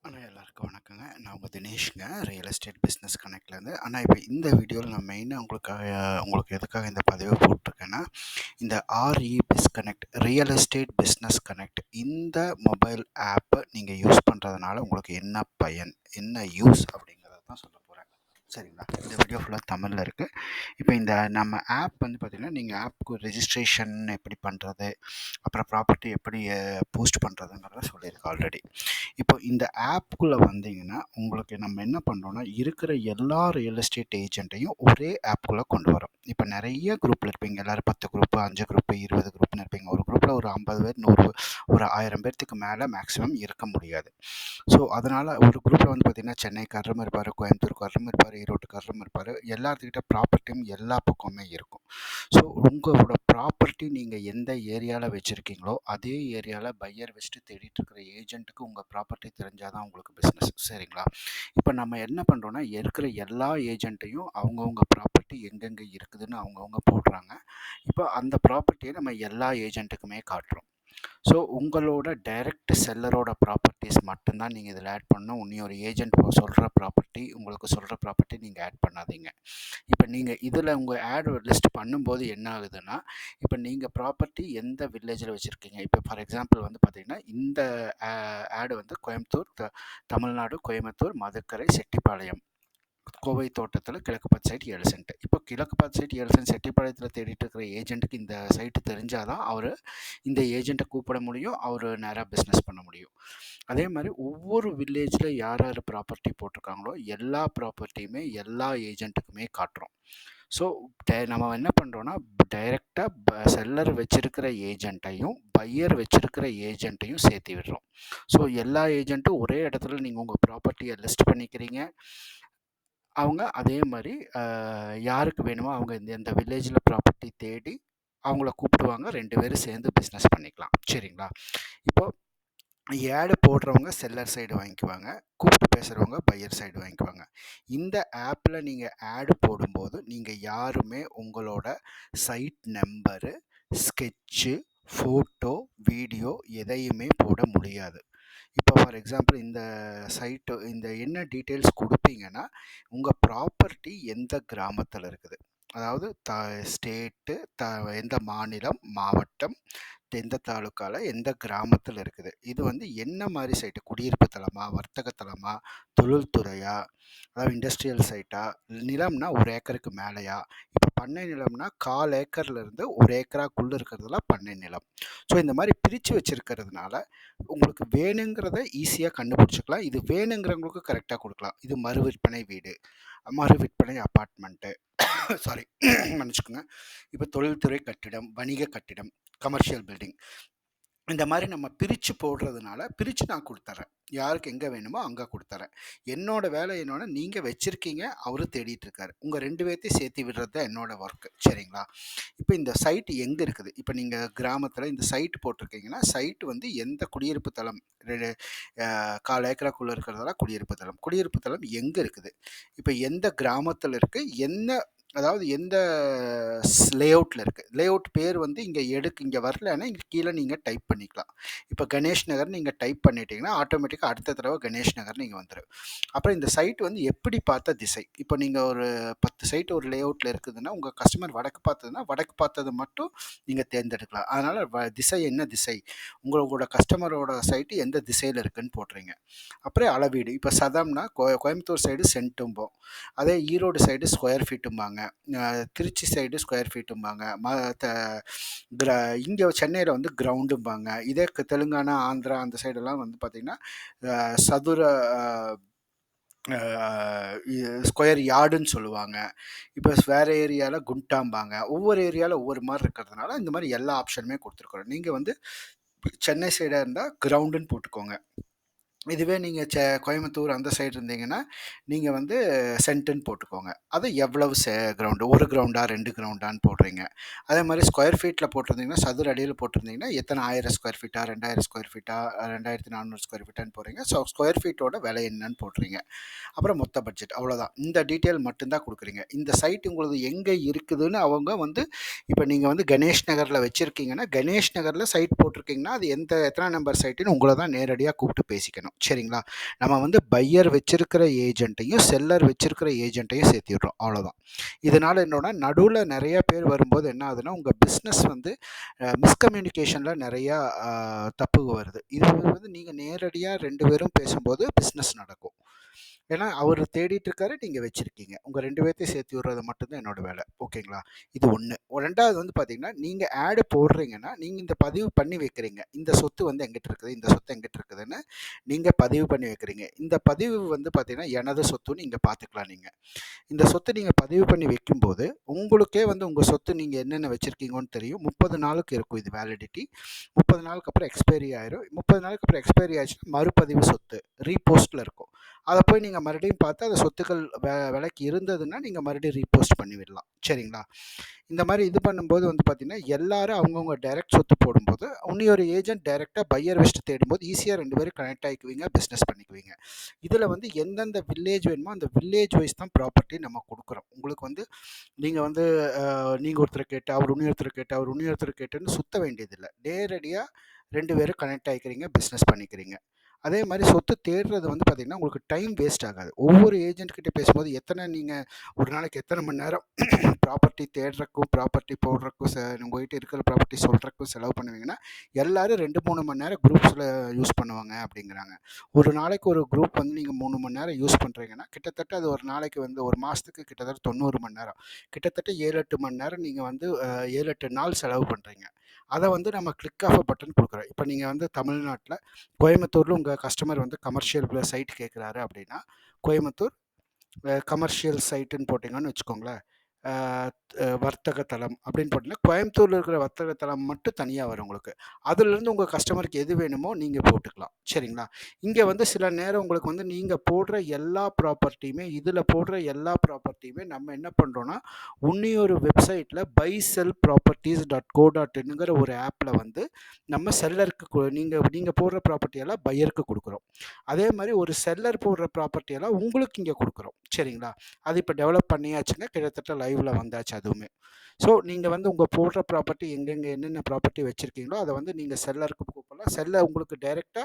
எல்லாருக்கும் வணக்கங்க. நான் உங்க தினேஷ்ங்க. ரியல் எஸ்டேட் பிஸ்னஸ் கனெக்ட்லேருந்து. ஆனா, இப்போ இந்த வீடியோவில் நான் மெயினாக உங்களுக்கு எதுக்காக இந்த பதிவை போட்டிருக்கேன்னா, இந்த பிஸ் connect real estate business connect இந்த மொபைல் ஆப்பை நீங்கள் யூஸ் பண்ணுறதுனால உங்களுக்கு என்ன பயன், என்ன யூஸ் அப்படிங்கிறத தான் சொல்ல போகிறேன். சரிங்களா? இந்த வீடியோ ஃபுல்லாக தமிழில் இருக்குது. இப்போ இந்த நம்ம ஆப் வந்து பார்த்திங்கன்னா, நீங்கள் ஆப்புக்கு ரெஜிஸ்ட்ரேஷன் எப்படி பண்ணுறது, அப்புறம் ப்ராப்பர்ட்டி எப்படி போஸ்ட் பண்ணுறதுங்கிறத சொல்லியிருக்கேன் ஆல்ரெடி. இப்போ இந்த ஆப்புக்குள்ளே வந்தீங்கன்னா உங்களுக்கு நம்ம என்ன பண்ணுறோன்னா, இருக்கிற எல்லா ரியல் எஸ்டேட் ஏஜென்ட்டையும் ஒரே ஆப்புக்குள்ளே கொண்டு வரோம். இப்போ நிறைய குரூப்பில் இருப்பீங்க, எல்லோரும் 10 குரூப்பு, 5 குரூப்பு, 20 குரூப்னு இருப்பீங்க. ஒரு குரூப்பில் ஒரு 50 பேர், 100, ஒரு 1000 பேர்த்துக்கு மேலே மேக்ஸிமம் இருக்க முடியாது. ஸோ அதனால் ஒரு குரூப்பில் வந்து பார்த்திங்கன்னா, சென்னைக்காரரும் இருப்பார், கோயம்புத்தூர்காரரும் இருப்பார், ஈரோட்டுக்காரரும் இருப்பார். எல்லாத்துக்கிட்ட ப்ராப்பர்ட்டியும் எல்லா பக்கமுமே இருக்கும். ஸோ உங்களோட ப்ராப்பர்ட்டி நீங்கள் எந்த ஏரியாவில் வச்சுருக்கீங்களோ அதே ஏரியாவில் பையர் வச்சுட்டு தேடிட்டு இருக்கிற ஏஜென்ட்டுக்கு உங்கள் ப்ராப்பர்ட்டி தெரிஞ்சால் தான் உங்களுக்கு பிஸ்னஸ். சரிங்களா? இப்போ நம்ம என்ன பண்ணுறோன்னா, இருக்கிற எல்லா ஏஜென்ட்டையும் அவங்கவுங்க ப்ராப்பர்ட்டி எங்கெங்கே இருக்குதுன்னு அவங்கவுங்க போடுறாங்க. இப்போ அந்த ப்ராப்பர்ட்டியை நம்ம எல்லா ஏஜென்ட்டுக்குமே காட்டுறோம். ஸோ உங்களோட டைரக்ட் செல்லரோட ப்ராப்பர்ட்டிஸ் மட்டும்தான் நீங்கள் இதில் ஆட் பண்ணணும். இன்னும் ஒரு ஏஜென்ட் சொல்கிற ப்ராப்பர்ட்டி, உங்களுக்கு சொல்கிற ப்ராப்பர்ட்டி நீங்கள் ஆட் பண்ணாதீங்க. இப்போ நீங்கள் இதில் உங்கள் ஆட் லிஸ்ட் பண்ணும்போது என்ன ஆகுதுன்னா, இப்போ நீங்கள் ப்ராப்பர்ட்டி எந்த வில்லேஜில் வச்சுருக்கீங்க. இப்போ ஃபார் எக்ஸாம்பிள் வந்து பார்த்திங்கன்னா, இந்த ஆடு வந்து கோயம்புத்தூர், தமிழ்நாடு, கோயம்புத்தூர், மதுக்கரை, செட்டிப்பாளையம், கோவை தோட்டத்தில் கிழக்கு பார்த்த சைட் 7 சென்ட். இப்போ கிழக்கு பார்த்த சைட் 7 சென்ட் செட்டிப்பாளையத்தில் தேடிட்டு இருக்கிற ஏஜென்ட்டுக்கு இந்த சைட்டு தெரிஞ்சால் தான் அவர் இந்த ஏஜென்ட்டை கூப்பிட முடியும், அவர் நேராக பிஸ்னஸ் பண்ண முடியும். அதே மாதிரி ஒவ்வொரு வில்லேஜில் யார் யார் ப்ராப்பர்ட்டி போட்டிருக்காங்களோ எல்லா ப்ராப்பர்ட்டியுமே எல்லா ஏஜென்ட்டுக்குமே காட்டுறோம். ஸோ நம்ம என்ன பண்ணுறோன்னா, டைரெக்டாக செல்லர் வச்சுருக்கிற ஏஜென்ட்டையும் பையர் வச்சுருக்கிற ஏஜென்ட்டையும் சேர்த்து விடுறோம். ஸோ எல்லா ஏஜென்ட்டும் ஒரே இடத்துல நீங்கள் உங்கள் ப்ராப்பர்ட்டியை லிஸ்ட் பண்ணிக்கிறீங்க. அவங்க அதே மாதிரி யாருக்கு வேணுமோ அவங்க இந்த வில்லேஜில் ப்ராப்பர்ட்டி தேடி அவங்கள கூப்பிடுவாங்க. 2 பேரும் சேர்ந்து பிஸ்னஸ் பண்ணிக்கலாம். சரிங்களா? இப்போது ஆடு போடுறவங்க செல்லர் சைடு வாங்கிக்குவாங்க, கூப்பிட்டு பேசுகிறவங்க பையர் சைடு வாங்கிக்குவாங்க. இந்த ஆப்பில் நீங்கள் ஆடு போடும்போது நீங்கள் யாருமே உங்களோட site number, sketch, photo, video எதையுமே போட முடியாது. இப்போ ஃபார் எக்ஸாம்பிள் இந்த சைட்டு இந்த என்ன டீட்டெயில்ஸ் கொடுப்பீங்கன்னா, உங்கள் ப்ராப்பர்ட்டி எந்த கிராமத்தில் இருக்குது, அதாவது ஸ்டேட்டு, எந்த மாநிலம், மாவட்டம், எந்த தாலுக்காவில் எந்த கிராமத்தில் இருக்குது, இது வந்து என்ன மாதிரி சைட்டு, குடியிருப்பு தலமா, வர்த்தக தலமா, தொழில்துறையா, அதாவது இண்டஸ்ட்ரியல் சைட்டா, நிலம்னா 1 ஏக்கருக்கு மேலேயா, இப்போ பண்ணை நிலம்னா 1/4 ஏக்கர்லேருந்து 1 ஏக்கராக்குள்ளே இருக்கிறதுலாம் பண்ணை நிலம். ஸோ இந்த மாதிரி பிரித்து வச்சுருக்கிறதுனால உங்களுக்கு வேணுங்கிறத ஈஸியாக கண்டுபிடிச்சிக்கலாம். இது வேணுங்கிறவங்களுக்கு கரெக்டாக கொடுக்கலாம். இது மறு விற்பனை வீடு, மறு விற்பனை அப்பார்ட்மெண்ட்டு, சாரி மன்னிச்சுக்கோங்க. இப்போ தொழில்துறை கட்டிடம், வணிக கட்டிடம், கமர்ஷியல் பில்டிங், இந்த மாதிரி நம்ம பிரித்து போடுறதுனால பிரித்து நான் கொடுத்துட்றேன். யாருக்கு எங்கே வேணுமோ அங்கே கொடுத்துட்றேன். என்னோடய வேலை என்னன்னா, நீங்கள் வச்சுருக்கீங்க, அவர் தேடிட்டுருக்காரு, உங்கள் 2 பேர்த்தையும் சேர்த்து விடுறது தான் என்னோடய ஒர்க்கு. சரிங்களா? இப்போ இந்த சைட்டு எங்கே இருக்குது, இப்போ நீங்கள் கிராமத்தில் இந்த சைட்டு போட்டிருக்கீங்கன்னா, சைட்டு வந்து எந்த குடியிருப்பு தளம், 1/4 ஏக்கராக்குள்ளே இருக்கிறதெல்லாம் குடியிருப்பு தளம். குடியிருப்பு தளம் எங்கே இருக்குது, இப்போ எந்த கிராமத்தில் இருக்குது, என்ன, அதாவது எந்த லேஅவுட்டில் இருக்குது, லேஅவுட் பேர் வந்து இங்கே வரலன்னா இங்கே கீழே நீங்கள் டைப் பண்ணிக்கலாம். இப்போ கணேஷ் நகர் நீங்கள் டைப் பண்ணிட்டீங்கன்னா ஆட்டோமேட்டிக்காக அடுத்த தடவை கணேஷ் நகர் நீங்கள் வந்துடும். அப்புறம் இந்த சைட் வந்து எப்படி பார்த்த திசை, இப்போ நீங்கள் ஒரு 10 சைட் ஒரு லேஅவுட்டில் இருக்குதுன்னா உங்கள் கஸ்டமர் வடக்கு பார்த்ததுன்னா வடக்கு பார்த்தது மட்டும் நீங்கள் தேர்ந்தெடுக்கலாம். அதனால் திசை என்ன திசை, உங்களோட கஸ்டமரோட சைட்டு எந்த திசையில் இருக்குதுன்னு போடுறீங்க. அப்புறம் அளவீடு, இப்போ சதம்னா கோயம்புத்தூர் சைடு சென்ட்டும்போம், அதே ஈரோடு சைடு ஸ்கொயர் ஃபீட்டும்பாங்க, திருச்சி சைடு ஸ்கொயர் ஃபீட்டும்பாங்க, இங்கே சென்னையில் வந்து கிரவுண்டும்பாங்க. இதே தெலுங்கானா, ஆந்திரா அந்த சைடெல்லாம் வந்து பார்த்திங்கன்னா சதுர ஸ்கொயர் யார்டுன்னு சொல்லுவாங்க. இப்போ வேறு ஏரியாவில் குண்டாம்பாங்க. ஒவ்வொரு ஏரியாவில் ஒவ்வொரு மாதிரி இருக்கிறதுனால இந்த மாதிரி எல்லா ஆப்ஷனுமே கொடுத்துருக்குறோம். நீங்கள் வந்து சென்னை சைடாக இருந்தால் கிரவுண்டுன்னு போட்டுக்கோங்க. இதுவே நீங்கள் கோயம்புத்தூர் அந்த சைடு இருந்தீங்கன்னா நீங்கள் வந்து சென்ட்டுன்னு போட்டுக்கோங்க. அது எவ்வளவு கிரவுண்டு, 1 கிரவுண்டா 2 கிரவுண்டான்னு போடுறீங்க. அதே மாதிரி ஸ்கொயர் ஃபீட்டில் போட்டிருந்தீங்கன்னா, சதுர அடியில் போட்டிருந்தீங்கன்னா எத்தனை 1000 ஸ்கொயர் ஃபீட்டா, 2000 ஸ்கொயர் ஃபீட்டா, 2400 ஸ்கொயர் ஃபீட்டான்னு போடுறீங்க. ஸோ ஸ்கொயர் ஃபீட்டோட விலை என்னன்னு போடுறீங்க. அப்புறம் மொத்த பட்ஜெட், அவ்வளோதான். இந்த டீட்டெயில் மட்டும்தான் கொடுக்குறீங்க. இந்த சைட் உங்களுக்கு எங்கே இருக்குதுன்னு அவங்க வந்து, இப்போ நீங்கள் வந்து கணேஷ் நகரில் வச்சுருக்கீங்கன்னா, கணேஷ் நகரில் சைட் போட்டிருக்கீங்கன்னா அது எத்தனை நம்பர் சைட்டுன்னு உங்களை தான் நேரடியாக கூப்பிட்டு பேசிக்கணும். சரிங்களா? நம்ம வந்து பையர் வச்சிருக்கிற ஏஜென்ட்டையும், செல்லர் வச்சிருக்கிற ஏஜென்ட்டையும் சேர்த்திடுறோம். அவ்வளோதான். இதனால என்னன்னா, நடுவுல நெறைய பேர் வரும்போது என்ன ஆகுதுன்னா, உங்க பிசினஸ் வந்து மிஸ்கம்யூனிகேஷன்ல நெறையா தப்பு வருது. இது வந்து நீங்க நேரடியா 2 பேரும் பேசும்போது பிசினஸ் நடக்கும். ஏன்னா, அவரு தேடிட்டு இருக்காரு, நீங்க வச்சிருக்கீங்க. உங்க 2 பேத்தையும் சேர்த்து விடுறது மட்டும் தான் என்னோட வேலை. ஓகேங்களா? இது 1. 2வது வந்து பார்த்தீங்கன்னா, நீங்க ஆட் போடுறீங்கன்னா, நீங்க இந்த பதிவு பண்ணி வைக்கிறீங்க. இந்த சொத்து வந்து என்கிட்ட இருக்குது, இந்த சொத்து என்கிட்ட இருக்குதுன்னு நீங்க பதிவு பண்ணி வைக்கிறீங்க. இந்த பதிவு வந்து பார்த்தீங்கன்னா, எனது சொத்துன்னு இங்க பார்த்துக்கலாம் நீங்க. இந்த சொத்து நீங்க பதிவு பண்ணி வைக்கும்போது, உங்களுக்கே வந்து உங்க சொத்து நீங்க என்னென்ன வச்சிருக்கீங்கன்னு தெரியும். 30 நாளுக்கு இருக்கும் இது வேலிடிட்டி. 30 நாளுக்கு அப்புறம் எக்ஸ்பைரி ஆயிரும். 30 நாளுக்கு அப்புறம் எக்ஸ்பைரி ஆச்சுன்னா மறுபதிவு சொத்து ரீபோஸ்ட்ல இருக்கும். அத போய் நீங்க மறுபடியும் பார்த்து அந்த சொத்துக்கள் விலைக்கு இருந்ததுன்னா, நீங்க மறுபடியும் ரீபோஸ்ட் பண்ணி விடலாம். சரிங்களா? இந்த மாரி இது பண்ணும்போது வந்து பார்த்தீங்கன்னா, எல்லாரும் அவங்கவங்க டைரக்ட் சொத்து போடும்போது, உன்னியொரு ஏஜென்ட் டைரக்ட்டா பையர் வச்சுட்டு தேடும்போது ஈஸியா 2 பேரும் கனெக்ட் ஆயிக்குவீங்க, பிசினஸ் பண்ணிக்குவீங்க. இதுல வந்து எந்தெந்த வில்லேஜ் வேணுமோ, அந்த வில்லேஜ் வைஸ் தான் ப்ராப்பர்ட்டி நம்ம குடுக்குறோம். உங்களுக்கு வந்து நீங்க வந்து நீங்க ஒருத்தர கேட்டு, அவர் இன்னொருத்தர கேட்டு, அவர் இன்னொருத்தர கேட்டுன்னு சுத்த வேண்டியதில்ல. நேரடியா 2 பேரும் கனெக்ட் ஆயிக்கிறீங்க, பிசினஸ் பண்ணிக்கிறீங்க. அதே மாரி சொத்து தேடுறது வந்து பார்த்தீங்கன்னா, உங்களுக்கு டைம் வேஸ்ட் ஆகாது. ஒவ்வொரு ஏஜென்ட் கிட்ட பேசும்போது நீங்க ஒரு நாளைக்கு எத்தன மணி நேரம் ப்ராப்பர்ட்டி தேடுறக்கும், ப்ராப்பர்ட்டி போடுறக்கும், உங்ககிட்ட இருக்கிற ப்ராப்பர்ட்டி சொல்றக்கும் செலவு பண்ணுவீங்கன்னா, எல்லாரும் 2, 3 மணி நேரம் குரூப்ஸ்ல யூஸ் பண்ணுவாங்க அப்படிங்கிறாங்க. ஒரு நாளைக்கு ஒரு குரூப் வந்து நீங்க 3 மணி நேரம் யூஸ் பண்றீங்கன்னா, கிட்டத்தட்ட அது ஒரு நாளைக்கு வந்து 1 மாசத்துக்கு கிட்டத்தட்ட 90 மணி நேரம். கிட்டத்தட்ட 7, 8 மணி நேரம் நீங்க வந்து 7, 8 நாள் செலவு பண்றீங்க. அத வந்து நம்ம கிளிக் ஆஃப் அ பட்டன் குடுக்குறோம். இப்ப நீங்க வந்து தமிழ்நாட்ல கோயம்புத்தூர்ல உங்க கஸ்டமர் வந்து கமர்ஷியல் சைட் கேட்குறாரு அப்படின்னா, கோயம்புத்தூர் கமர்ஷியல் சைட்டுன்னு போட்டிங்கன்னு வச்சுக்கோங்களேன். அ வர்த்தக தளம் அப்படின்னு போட்டிங்கன்னா, கோயம்புத்தூர்ல இருக்கிற வர்த்தக தளம் மட்டும் தனியா வரும் உங்களுக்கு. அதிலிருந்து உங்க கஸ்டமருக்கு எது வேணுமோ நீங்க போட்டுக்கலாம். சரிங்களா? இங்க வந்து சில நேரம் உங்களுக்கு வந்து நீங்க போடுற எல்லா ப்ராப்பர்ட்டியுமே இதில போடுற எல்லா ப்ராப்பர்ட்டியுமே நம்ம என்ன பண்றோம்னா, உன்னியொரு வெப்சைட்ல buysellproperties.co.inங்கிற ஒரு ஆப்ல வந்து நம்ம செல்லருக்கு நீங்க நீங்க போடுற ப்ராப்பர்ட்டி எல்லாம் பையருக்கு குடுக்குறோம். அதே மாரி ஒரு செல்லர் போடுற ப்ராப்பர்ட்டி எல்லாம் உங்களுக்கு இங்க குடுக்குறோம். சரிங்களா? அது இப்ப டெவலப் பண்ணியாச்சுங்க. கிட்டத்தட்ட லைவ்ல வந்தாச்சு அதுவுமே. ஸோ நீங்க வந்து உங்க போடுற ப்ராப்பர்ட்டி எங்கெங்க என்னென்ன ப்ராப்பர்ட்டி வச்சிருக்கீங்களோ, அத வந்து நீங்க செல்லருக்கு கூப்பிடலாம். உங்களுக்கு டைரக்ட்டா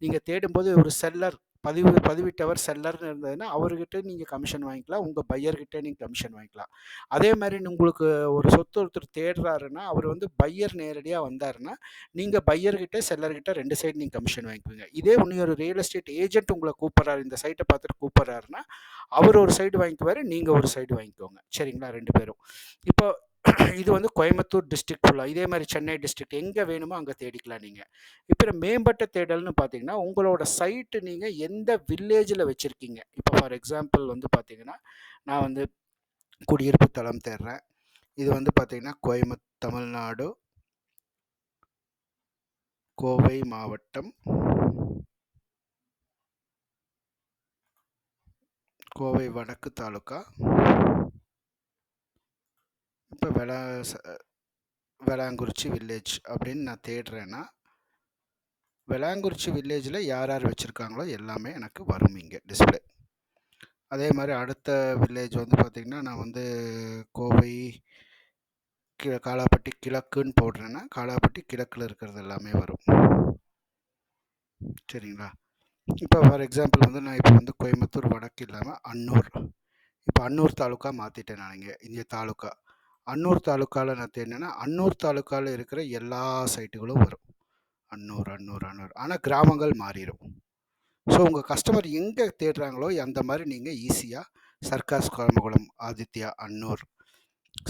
நீங்க தேடும்போது ஒரு செல்லர் பதிவிட்டவர் செல்லர்ன்னு இருந்ததுன்னா, அவர்கிட்ட நீங்க கமிஷன் வாங்கிக்கலாம். உங்க பையர்கிட்ட நீங்க கமிஷன் வாங்கிக்கலாம். அதே மாரி உங்களுக்கு ஒரு சொத்து ஒருத்தர் தேடுறாருன்னா, அவர் வந்து பையர் நேரடியா வந்தாருன்னா, நீங்க பையர்கிட்ட, செல்லர்கிட்ட 2 சைடு நீங்க கமிஷன் வாங்கிக்குவீங்க. இதே ஒரு ரியல் எஸ்டேட் ஏஜென்ட் உங்கள கூப்பிடுறாரு, இந்த சைட்ட பார்த்துட்டு கூப்பிடுறாருன்னா, அவர் ஒரு சைடு வாங்கிக்குவாரு, நீங்க ஒரு சைடு வாங்கிக்கோங்க. சரிங்களா? 2 பேரும். இப்போ இது வந்து கோயம்புத்தூர் டிஸ்ட்ரிக்ட் ஃபுல்லா. இதே மாரி சென்னை டிஸ்ட்ரிக்ட் எங்க வேணுமோ அங்க தேடிக்கலாம் நீங்க. இப்ப மேம்பட்ட தேடல்னு பார்த்தீங்கன்னா, உங்களோட சைட் நீங்க எந்த வில்லேஜ்ல வச்சிருக்கீங்க. இப்போ ஃபார் எக்ஸாம்பிள் வந்து பார்த்தீங்கன்னா, நான் வந்து குடியிருப்பு தளம் தேடுறேன். இது வந்து பார்த்தீங்கன்னா, தமிழ்நாடு, கோவை மாவட்டம், கோவை வடக்கு தாலுகா. இப்ப வெளாங்குறிச்சி வில்லேஜ் அப்படின்னு நான் தேடுறேன்னா, வெளாங்குறிச்சி வில்லேஜ்ல யார் யார் வச்சிருக்காங்களோ எல்லாமே எனக்கு வரும் இங்க டிஸ்ப்ளே. அதே மாரி அடுத்த வில்லேஜ் வந்து பார்த்தீங்கன்னா, நான் வந்து கோவை காலாப்பட்டி கிழக்குன்னு போடுறேன்னா, காலாப்பட்டி கிழக்குல இருக்கிறது எல்லாமே வரும். சரிங்களா? இப்போ ஃபார் எக்ஸாம்பிள் வந்து நான் இப்போ வந்து கோயம்புத்தூர் வடக்கு இல்லாம அன்னூர். இப்போ அன்னூர் தாலுக்கா மாத்திட்டேன் நான் இங்க தாலுக்கா. அன்னூர் தாலுக்கால நான் தேடுனேன்னா, அன்னூர் தாலுக்கால இருக்கிற எல்லா சைட்டுகளும் வரும். அன்னூர், அன்னூர், அன்னூர். ஆனா கிராமங்கள் மாறிரும். ஸோ உங்க கஸ்டமர் எங்க தேடுறாங்களோ, அந்த மாரி நீங்க ஈஸியா சர்க்கார் சாமகுளம், ஆதித்யா, அன்னூர்,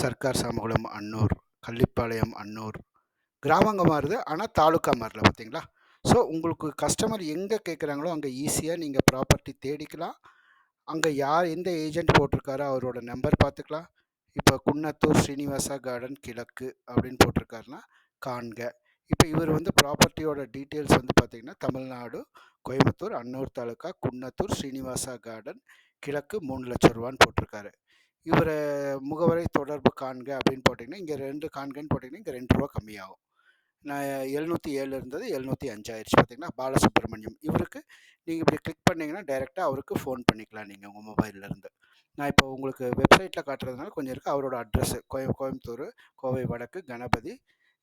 சர்க்கார் சாமகுளம், அன்னூர், கள்ளிப்பாளையம், அன்னூர். கிராமங்க மாறுது. ஆனா தாலுக்கா மாறல பார்த்தீங்களா? ஸோ உங்களுக்கு கஸ்டமர் எங்க கேட்குறாங்களோ, அங்க ஈஸியா நீங்க ப்ராப்பர்ட்டி தேடிக்கலாம். அங்க எந்த ஏஜென்ட் போட்டிருக்காரோ அவரோட நம்பர் பார்த்துக்கலாம். இப்போ குன்னத்தூர் ஸ்ரீனிவாசா கார்டன் கிழக்கு அப்படின்னு போட்டிருக்காருன்னா காண்க. இப்போ இவர் வந்து ப்ராப்பர்ட்டியோட டீட்டெயில்ஸ் வந்து பார்த்தீங்கன்னா, தமிழ்நாடு, கோயம்புத்தூர், அன்னூர் தாலுக்கா, குன்னத்தூர் ஸ்ரீனிவாசா கார்டன் கிழக்கு 3,00,000 போட்டிருக்காரு. இவர் முகவரை தொடர்பு காண்க அப்படின்னு போட்டிங்கன்னா, இங்கே 2 காண்கன்னு போட்டிங்கன்னா இங்கே ரூ. 2 கம்மியாகும். நான் 707 இருந்தது 705 ஆயிடுச்சு பார்த்தீங்களா? பாலசுப்ரமணியம். இவருக்கு நீங்கள் இப்படி கிளிக் பண்ணீங்கன்னா, டைரெக்டாக அவருக்கு ஃபோன் பண்ணிக்கலாம் நீங்கள் உங்கள் மொபைல்லேருந்து. நான் இப்போ உங்களுக்கு வெப்சைட்டில் காட்டுறதுனால கொஞ்சம் இருக்குது. அவரோட அட்ரஸ் கோயம்புத்தூர், கோவை வடக்கு, கணபதி,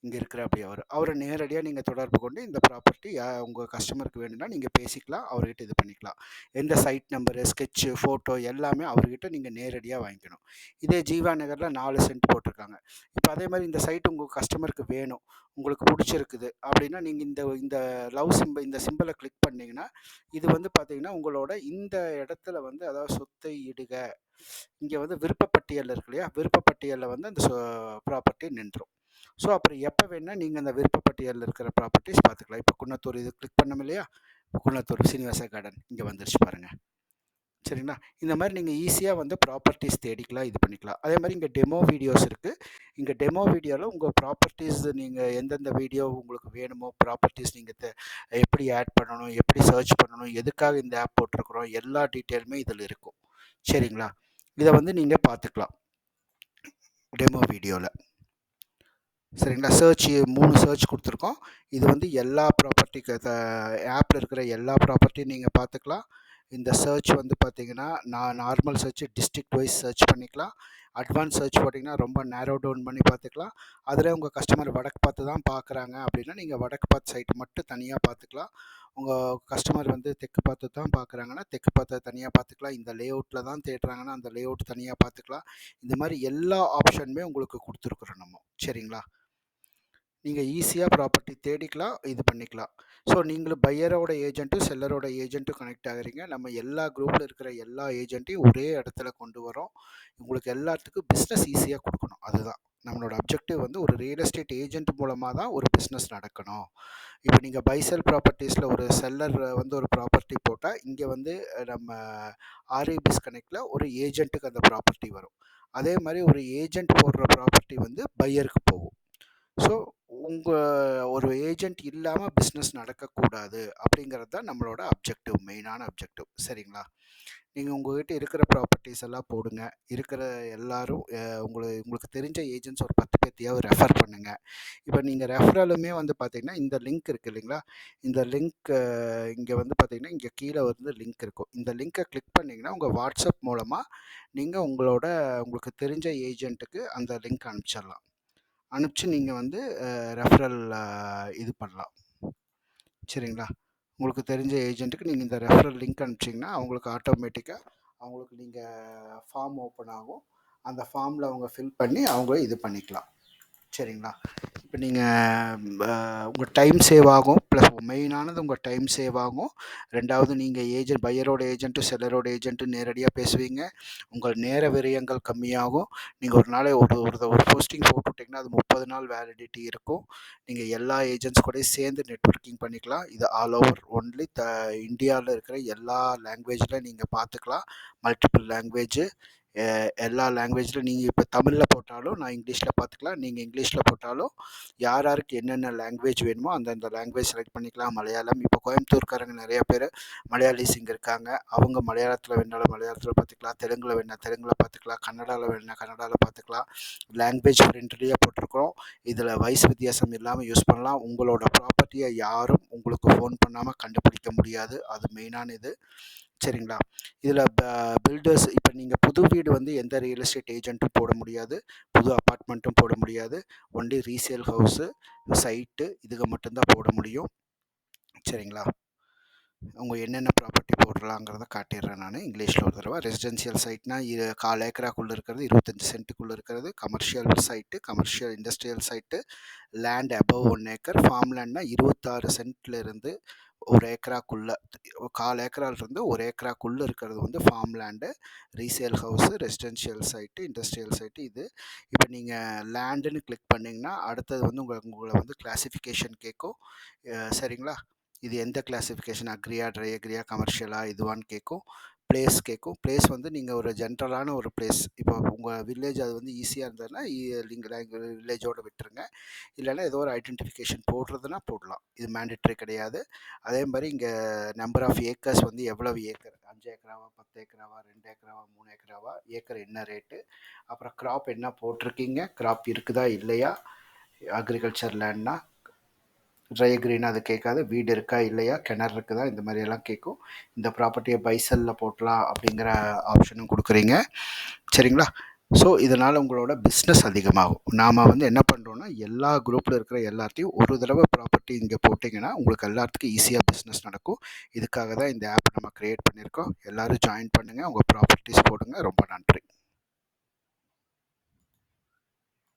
இங்கே இருக்கிறாப்படி அவரை நேரடியாக நீங்கள் தொடர்பு கொண்டு இந்த ப்ராப்பர்ட்டி உங்கள் கஸ்டமருக்கு வேணும்னா நீங்கள் பேசிக்கலாம், அவர்கிட்ட இது பண்ணிக்கலாம். எந்த சைட் நம்பரு, ஸ்கெட்சு, ஃபோட்டோ எல்லாமே அவர்கிட்ட நீங்கள் நேரடியாக வாங்கிக்கணும். இதே ஜீவா நகரில் 4 சென்ட் போட்டிருக்காங்க. இப்போ அதே மாதிரி இந்த சைட் உங்கள் கஸ்டமருக்கு வேணும், உங்களுக்கு பிடிச்சிருக்குது அப்படின்னா நீங்கள் இந்த இந்த லவ் சிம்பிள், இந்த சிம்பிளை கிளிக் பண்ணிங்கன்னா இது வந்து பார்த்தீங்கன்னா உங்களோட இந்த இடத்துல வந்து, அதாவது சொத்தை இடுக, இங்கே வந்து விருப்பப்பட்டியல் இருக்கு இல்லையா, விருப்பப்பட்டியலில் வந்து அந்த ப்ராப்பர்ட்டி நின்றும். ஸோ அப்புறம் எப்போ வேணால் நீங்கள் அந்த விருப்பப்பட்டியலில் இருக்கிற ப்ராப்பர்ட்டிஸ் பார்த்துக்கலாம். இப்போ குன்னத்தூர் இது கிளிக் பண்ணோம் இல்லையா, குன்னத்தூர் சீனிவாசா கார்டன் இங்கே வந்துருச்சு பாருங்கள். சரிங்களா, இந்த மாதிரி நீங்கள் ஈஸியாக வந்து ப்ராப்பர்ட்டிஸ் தேடிக்கலாம், இது பண்ணிக்கலாம். அதே மாதிரி இங்கே டெமோ வீடியோஸ் இருக்குது. இங்கே டெமோ வீடியோவில் உங்கள் ப்ராப்பர்ட்டிஸ் நீங்கள் எந்தெந்த வீடியோ உங்களுக்கு வேணுமோ, ப்ராப்பர்ட்டிஸ் நீங்கள் எப்படி ஆட் பண்ணணும், எப்படி சர்ச் பண்ணணும், எதுக்காக இந்த ஆப் போட்டிருக்கிறோம், எல்லா டீட்டெயிலுமே இதில் இருக்கும். சரிங்களா, இதை வந்து நீங்கள் பார்த்துக்கலாம் டெமோ வீடியோவில். சரிங்களா, 3 சர்ச் கொடுத்துருக்கோம். இது வந்து எல்லா ப்ராப்பர்ட்டிக்கு ஆப்பில் இருக்கிற எல்லா ப்ராப்பர்ட்டியும் நீங்கள் பார்த்துக்கலாம். இந்த சர்ச் வந்து பார்த்தீங்கன்னா normal search, district wise search பண்ணிக்கலாம். அட்வான்ஸ் சர்ச் போட்டிங்கன்னா ரொம்ப நேரோ டவுன் பண்ணி பார்த்துக்கலாம். அதில் உங்கள் கஸ்டமர் வடக்கு பார்த்து தான் பார்க்குறாங்க அப்படின்னா நீங்கள் வடக்கு பார்த்து சைட்டு மட்டும் தனியாக பார்த்துக்கலாம். உங்கள் கஸ்டமர் வந்து தெற்கு பார்த்து தான் பார்க்குறாங்கன்னா தெற்கு பார்த்து தனியாக பார்த்துக்கலாம். இந்த லேஅவுட்டில் தான் தேடுறாங்கன்னா அந்த லேஅவுட் தனியாக பார்த்துக்கலாம். இந்த மாதிரி எல்லா ஆப்ஷனுமே உங்களுக்கு கொடுத்துருக்குறோம் நம்ம. சரிங்களா, நீங்கள் ஈஸியாக ப்ராப்பர்ட்டி தேடிக்கலாம், இது பண்ணிக்கலாம். ஸோ நீங்களும் பையரோட ஏஜென்ட்டும் செல்லரோட ஏஜென்ட்டும் கனெக்ட் ஆகுறீங்க. நம்ம எல்லா குரூப்பில் இருக்கிற எல்லா ஏஜென்ட்டையும் ஒரே இடத்துல கொண்டு வரோம். உங்களுக்கு எல்லாத்துக்கும் பிஸ்னஸ் ஈஸியாக கொடுக்கணும். அதுதான் நம்மளோட அப்ஜெக்டிவ். வந்து ஒரு ரியல் எஸ்டேட் ஏஜென்ட் மூலமாக தான் ஒரு பிஸ்னஸ் நடக்கணும். இப்போ நீங்கள் பைசெல் ப்ராப்பர்ட்டிஸில் ஒரு செல்லர் வந்து ஒரு ப்ராப்பர்ட்டி போட்டால் இங்கே வந்து நம்ம ஆர்இபிஎஸ் கனெக்டில் ஒரு ஏஜென்ட்டுக்கு அந்த ப்ராப்பர்ட்டி வரும். அதே மாதிரி ஒரு ஏஜென்ட் போடுற ப்ராப்பர்ட்டி வந்து பையருக்கு போகும். ஸோ ஒரு ஏஜென்ட் இல்லாமல் பிஸ்னஸ் நடக்கக்கூடாது அப்படிங்கிறது தான் நம்மளோட அப்ஜெக்டிவ், மெயினான அப்ஜெக்டிவ். சரிங்களா, நீங்கள் உங்கள்கிட்ட இருக்கிற ப்ராப்பர்ட்டிஸ் எல்லாம் போடுங்க. இருக்கிற எல்லாரும் உங்களுக்கு தெரிஞ்ச ஏஜென்ட்ஸ் ஒரு 10 பேர்த்தையாவது ரெஃபர் பண்ணுங்கள். இப்போ நீங்கள் ரெஃபரலுமே வந்து பார்த்தீங்கன்னா இந்த லிங்க் இருக்குது இல்லைங்களா, இந்த லிங்க் இங்கே வந்து பார்த்தீங்கன்னா இங்கே கீழே வந்து லிங்க் இருக்கும். இந்த லிங்க்கை கிளிக் பண்ணிங்கன்னா உங்கள் வாட்ஸ்அப் மூலமாக நீங்கள் உங்களுக்கு தெரிஞ்ச ஏஜென்ட்டுக்கு அந்த லிங்க் அனுப்பிச்சிடலாம். அனுப்பிச்சு நீங்கள் வந்து ரெஃபரல் இது பண்ணலாம். சரிங்களா, உங்களுக்கு தெரிஞ்ச ஏஜென்ட்டுக்கு நீங்கள் இந்த ரெஃபரல் லிங்க் அனுப்பிச்சிங்கன்னா அவங்களுக்கு ஆட்டோமேட்டிக்காக அவங்களுக்கு நீங்கள் ஃபார்ம் ஓப்பன் ஆகும். அந்த ஃபார்மில் அவங்க ஃபில் பண்ணி அவங்க இது பண்ணிக்கலாம். சரிங்களா, இப்போ நீங்கள் உங்கள் டைம் சேவ் ஆகும். ப்ளஸ் மெயினானது உங்கள் டைம் சேவ் ஆகும். ரெண்டாவது நீங்கள் பையரோட ஏஜென்ட்டும் செல்லரோட ஏஜென்ட்டும் நேரடியாக பேசுவீங்க. உங்கள் நேர விரயங்கள் கம்மியாகும். நீங்கள் ஒரு நாளை ஒரு போஸ்டிங் போட்டுவிட்டிங்கன்னா அது 30 நாள் வேலிடிட்டி இருக்கும். நீங்கள் எல்லா ஏஜென்ட்ஸ் கூடயும் சேர்ந்து நெட்வொர்க்கிங் பண்ணிக்கலாம். இது ஆல் ஓவர் ஒன்லி இந்தியாவில் இருக்கிற எல்லா லாங்குவேஜில் நீங்கள் பார்த்துக்கலாம். மல்டிபிள் லாங்குவேஜு, எல்லா லாங்குவேஜில் நீங்கள் இப்போ தமிழில் போட்டாலும் நான் இங்கிலீஷில் பார்த்துக்கலாம். நீங்கள் இங்கிலீஷில் போட்டாலும் யாருக்கு என்னென்ன லாங்குவேஜ் வேணுமோ அந்தந்த லாங்குவேஜ் செலக்ட் பண்ணிக்கலாம். மலையாளம், இப்போ கோயம்புத்தூர்காரங்க நிறைய பேர் மலையாளிஸ் இங்கே இருக்காங்க. அவங்க மலையாளத்தில் வேணாலும் மலையாளத்தில் பார்த்துக்கலாம், தெலுங்கில் வேணால் தெலுங்கில் பார்த்துக்கலாம், கன்னடாவில் வேணால் கன்னடாவில் பார்த்துக்கலாம். லாங்குவேஜ் ஃப்ரெண்ட்லியாக போட்டிருக்கிறோம். இதில் வயசு வித்தியாசம் இல்லாமல் யூஸ் பண்ணலாம். உங்களோட ப்ராப்பர்ட்டியை யாரும் உங்களுக்கு ஃபோன் பண்ணாமல் கண்டுபிடிக்க முடியாது. அது மெயினான இது. சரிங்களா, இதில் பில்டர்ஸ், இப்போ நீங்கள் புது வீடு வந்து எந்த ரியல் எஸ்டேட் ஏஜென்ட்டும் போட முடியாது, புது அப்பார்ட்மெண்ட்டும் போட முடியாது. ஒன்லி ரீசேல் ஹவுஸு, சைட்டு இதுக்கு மட்டும்தான் போட முடியும். சரிங்களா, அவங்க என்னென்ன ப்ராப்பர்ட்டி போடலாங்கிறத காட்டிடுறேன் நான் இங்கிலீஷில் ஒரு தடவை. ரெசிடென்ஷியல் சைட்னா 1/4 ஏக்கராக்குள்ளே இருக்கிறது, 25 சென்ட்டுக்குள்ளே இருக்கிறது. Commercial site, commercial industrial site, land above 1 acre. Farm லேண்ட்னா 26 சென்ட்லேருந்து 1 ஏக்கராக்குள்ளே, 1/4 ஏக்கராலிருந்து 1 ஏக்கராக்குள்ளே இருக்கிறது வந்து farm land. Resale house, residential site, industrial site இது. இப்போ நீங்கள் லேண்டுன்னு கிளிக் பண்ணிங்கன்னா அடுத்தது வந்து உங்களை வந்து கிளாசிஃபிகேஷன் கேட்கும். சரிங்களா, இது எந்த கிளாசிஃபிகேஷன், அக்ரியா, ட்ரை அக்ரியா, கமர்ஷியலா இதுவான்னு கேட்கும். பிளேஸ் கேட்கும். பிளேஸ் வந்து நீங்கள் ஒரு ஜென்ரலான ஒரு பிளேஸ், இப்போ உங்கள் வில்லேஜ் அது வந்து ஈஸியாக இருந்ததுன்னா நீங்கள் வில்லேஜோடு விட்டுருங்க. இல்லைன்னா ஏதோ ஒரு ஐடென்டிஃபிகேஷன் போடுறதுனா போடலாம். இது மேண்டேட்ரி கிடையாது. அதே மாதிரி இங்கே நம்பர் ஆஃப் ஏக்கர்ஸ் வந்து எவ்வளவு ஏக்கர், 5 ஏக்கராவா, 10 ஏக்கராவா, 2 ஏக்கராவா, 3 ஏக்கராவா, ஏக்கர் என்ன ரேட்டு, அப்புறம் கிராப் என்ன போட்டிருக்கீங்க, கிராப் இருக்குதா இல்லையா, அக்ரிகல்ச்சர் லேண்ட்னா. ட்ரை அக்ரினா அது கேட்காது. வீடு இருக்கா இல்லையா, கிணறு இருக்குதா, இந்த மாதிரியெல்லாம் கேட்கும். இந்த ப்ராப்பர்ட்டியை பைசலில் போட்டலாம் அப்படிங்கிற ஆப்ஷனும் கொடுக்குறீங்க. சரிங்களா, ஸோ இதனால் உங்களோட பிஸ்னஸ் அதிகமாகும். நாம் வந்து என்ன பண்ணுறோன்னா, எல்லா குரூப்பில் இருக்கிற எல்லாத்தையும் ஒரு தடவை ப்ராப்பர்ட்டி இங்கே போட்டிங்கன்னா உங்களுக்கு எல்லாத்துக்கும் ஈஸியாக பிஸ்னஸ் நடக்கும். இதுக்காக தான் இந்த ஆப் நம்ம க்ரியேட் பண்ணியிருக்கோம். எல்லோரும் ஜாயின் பண்ணுங்கள், உங்கள் ப்ராப்பர்ட்டிஸ் போடுங்க. ரொம்ப நன்றி.